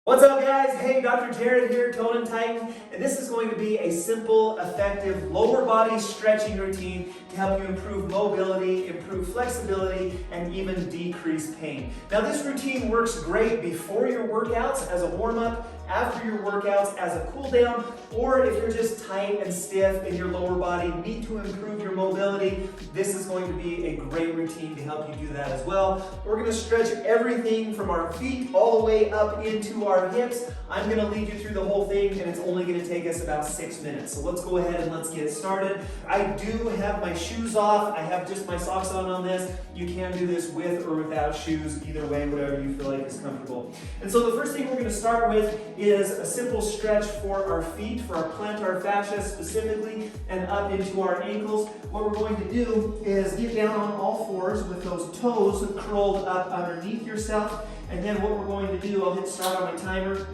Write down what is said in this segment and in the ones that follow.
What's up guys? Hey, Dr. Jared here, Tone and Tighten, and this is going to be a simple, effective lower body stretching routine to help you improve mobility, improve flexibility, and even decrease pain. Now this routine works great before your workouts as a warm-up, after your workouts as a cool down, or if you're just tight and stiff in your lower body, need to improve your mobility, this is going to be a great routine to help you do that as well. We're going to stretch everything from our feet all the way up into our hips. I'm going to lead you through the whole thing, and it's only going to take us about 6 minutes. So let's go ahead and let's get started. I do have my shoes off. I have just my socks on this. You can do this with or without shoes, either way, whatever you feel like is comfortable. And so the first thing we're going to start with is a simple stretch for our feet, for our plantar fascia specifically, and up into our ankles. What we're going to do is get down on all fours with those toes curled up underneath yourself. And then what we're going to do, I'll hit start on my timer,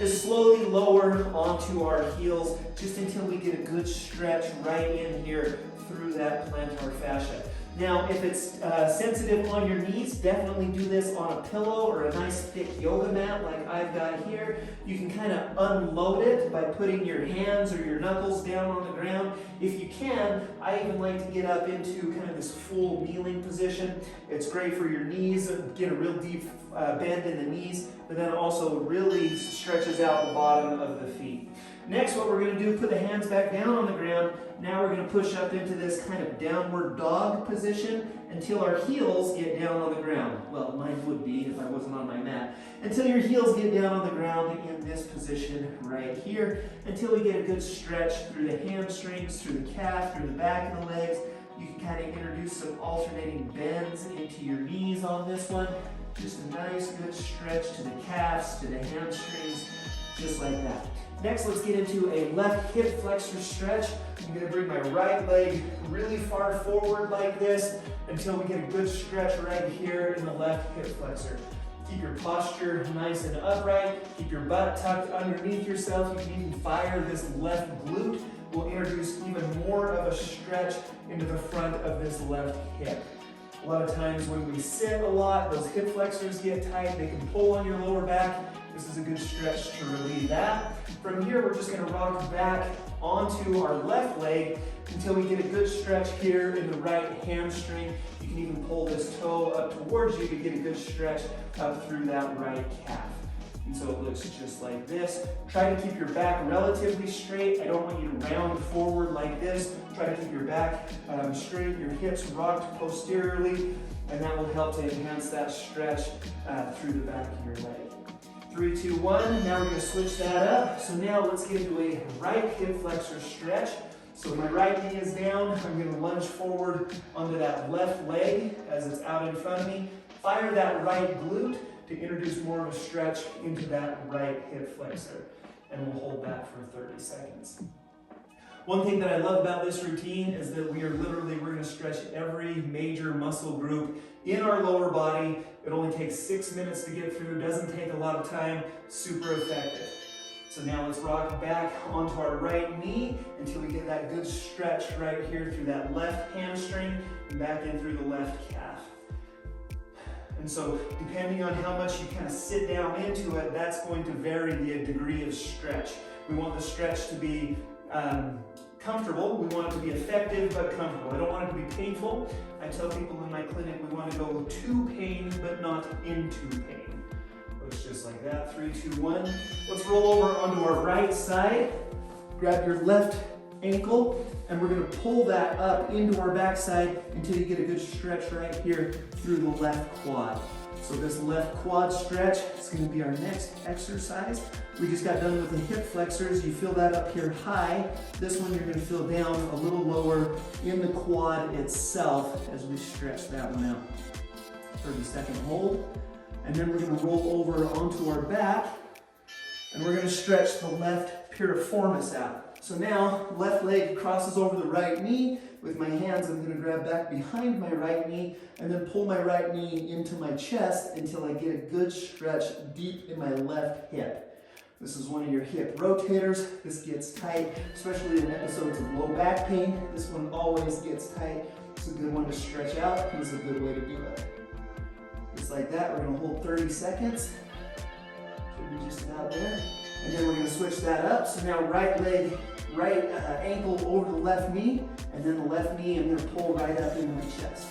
is slowly lower onto our heels just until we get a good stretch right in here through that plantar fascia. Now, if it's sensitive on your knees, definitely do this on a pillow or a nice thick yoga mat like I've got here. You can kind of unload it by putting your hands or your knuckles down on the ground. If you can, I even like to get up into kind of this full kneeling position. It's great for your knees, get a real deep bend in the knees, but then also really stretches out the bottom of the feet. Next, what we're going to do, put the hands back down on the ground. Now we're going to push up into this kind of downward dog position until our heels get down on the ground. Well, mine would be if I wasn't on my mat. Until your heels get down on the ground in this position right here, until we get a good stretch through the hamstrings, through the calf, through the back of the legs. You can kind of introduce some alternating bends into your knees on this one. Just a nice good stretch to the calves, to the hamstrings, just like that. Next, let's get into a left hip flexor stretch. I'm going to bring my right leg really far forward like this until we get a good stretch right here in the left hip flexor. Keep your posture nice and upright. Keep your butt tucked underneath yourself. You can even fire this left glute. We'll introduce even more of a stretch into the front of this left hip. A lot of times when we sit a lot, those hip flexors get tight. They can pull on your lower back. This is a good stretch to relieve that. From here, we're just going to rock back onto our left leg until we get a good stretch here in the right hamstring. You can even pull this toe up towards you to get a good stretch up through that right calf. And so it looks just like this. Try to keep your back relatively straight. I don't want you to round forward like this. Try to keep your back straight, your hips rocked posteriorly, and that will help to enhance that stretch through the back of your leg. 3, 2, 1, now we're going to switch that up. So now let's get into a right hip flexor stretch. So my right knee is down, I'm going to lunge forward onto that left leg as it's out in front of me. Fire that right glute to introduce more of a stretch into that right hip flexor. And we'll hold that for 30 seconds. One thing that I love about this routine is that we're going to stretch every major muscle group in our lower body. It only takes 6 minutes to get through, doesn't take a lot of time, super effective. So now let's rock back onto our right knee until we get that good stretch right here through that left hamstring and back in through the left calf. And so depending on how much you kind of sit down into it, that's going to vary the degree of stretch. We want the stretch to be comfortable. We want it to be effective but comfortable. I don't want it to be painful. I tell people in my clinic we want to go to pain but not into pain. Looks just like that. 3, 2, 1. Let's roll over onto our right side. Grab your left ankle and we're going to pull that up into our backside until you get a good stretch right here through the left quad. So this left quad stretch is going to be our next exercise. We just got done with the hip flexors. You feel that up here high. This one you're going to feel down a little lower in the quad itself as we stretch that one out. 30-second hold. And then we're going to roll over onto our back and we're going to stretch the left piriformis out. So now, left leg crosses over the right knee. With my hands, I'm going to grab back behind my right knee and then pull my right knee into my chest until I get a good stretch deep in my left hip. This is one of your hip rotators. This gets tight, especially in episodes of low back pain. This one always gets tight. It's a good one to stretch out. This is a good way to do it. Just like that, we're going to hold 30 seconds. Maybe just about there. And then we're going to switch that up. So now right leg, right ankle over the left knee, and then the left knee, I'm going to pull right up into my chest.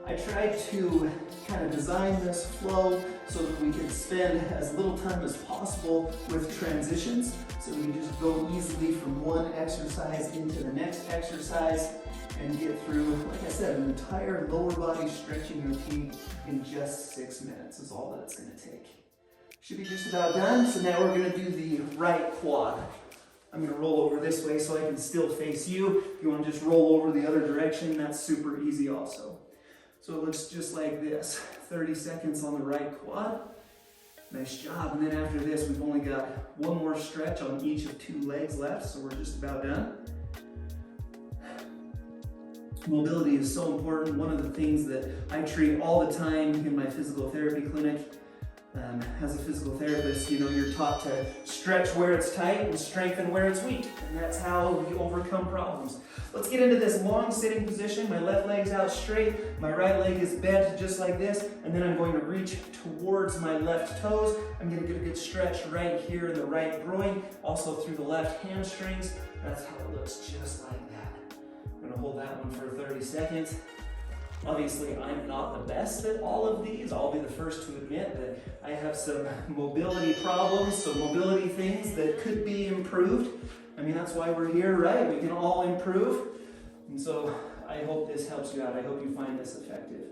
I tried to kind of design this flow so that we can spend as little time as possible with transitions, so we can just go easily from one exercise into the next exercise and get through, like I said, an entire lower body stretching routine in just 6 minutes is all that it's going to take. Should be just about done. So now we're going to do the right quad. I'm going to roll over this way so I can still face you. If you want to just roll over the other direction, that's super easy also. So it looks just like this. 30 seconds on the right quad. Nice job. And then after this, we've only got one more stretch on each of 2 legs left, so we're just about done. Mobility is so important. One of the things that I treat all the time in my physical therapy clinic. As a physical therapist, you know, you're taught to stretch where it's tight and strengthen where it's weak. And that's how you overcome problems. Let's get into this long sitting position. My left leg's out straight. My right leg is bent just like this. And then I'm going to reach towards my left toes. I'm going to get a good stretch right here in the right groin. Also through the left hamstrings. That's how it looks, just like that. I'm going to hold that one for 30 seconds. Obviously, I'm not the best at all of these. I'll be the first to admit that I have some mobility problems, some mobility things that could be improved. I mean, that's why we're here, right? We can all improve. And so I hope this helps you out. I hope you find this effective.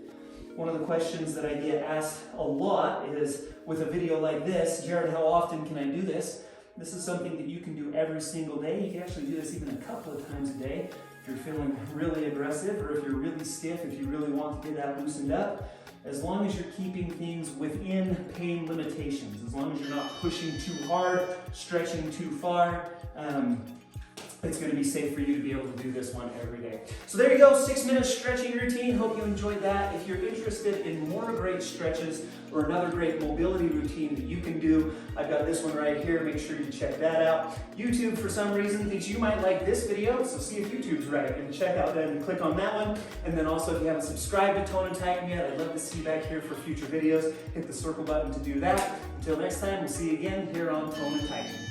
One of the questions that I get asked a lot is, with a video like this, Jared, how often can I do this? This is something that you can do every single day. You can actually do this even a couple of times a day. If you're feeling really aggressive, or if you're really stiff, if you really want to get that loosened up, as long as you're keeping things within pain limitations, as long as you're not pushing too hard, stretching too far, it's going to be safe for you to be able to do this one every day. So there you go, 6-minute stretching routine. Hope you enjoyed that. If you're interested in more great stretches or another great mobility routine that you can do, I've got this one right here. Make sure you check that out. YouTube, for some reason, thinks you might like this video, so see if YouTube's right and check out that and click on that one. And then also, if you haven't subscribed to Tone and Tighten yet, I'd love to see you back here for future videos. Hit the circle button to do that. Until next time, we'll see you again here on Tone and Tighten.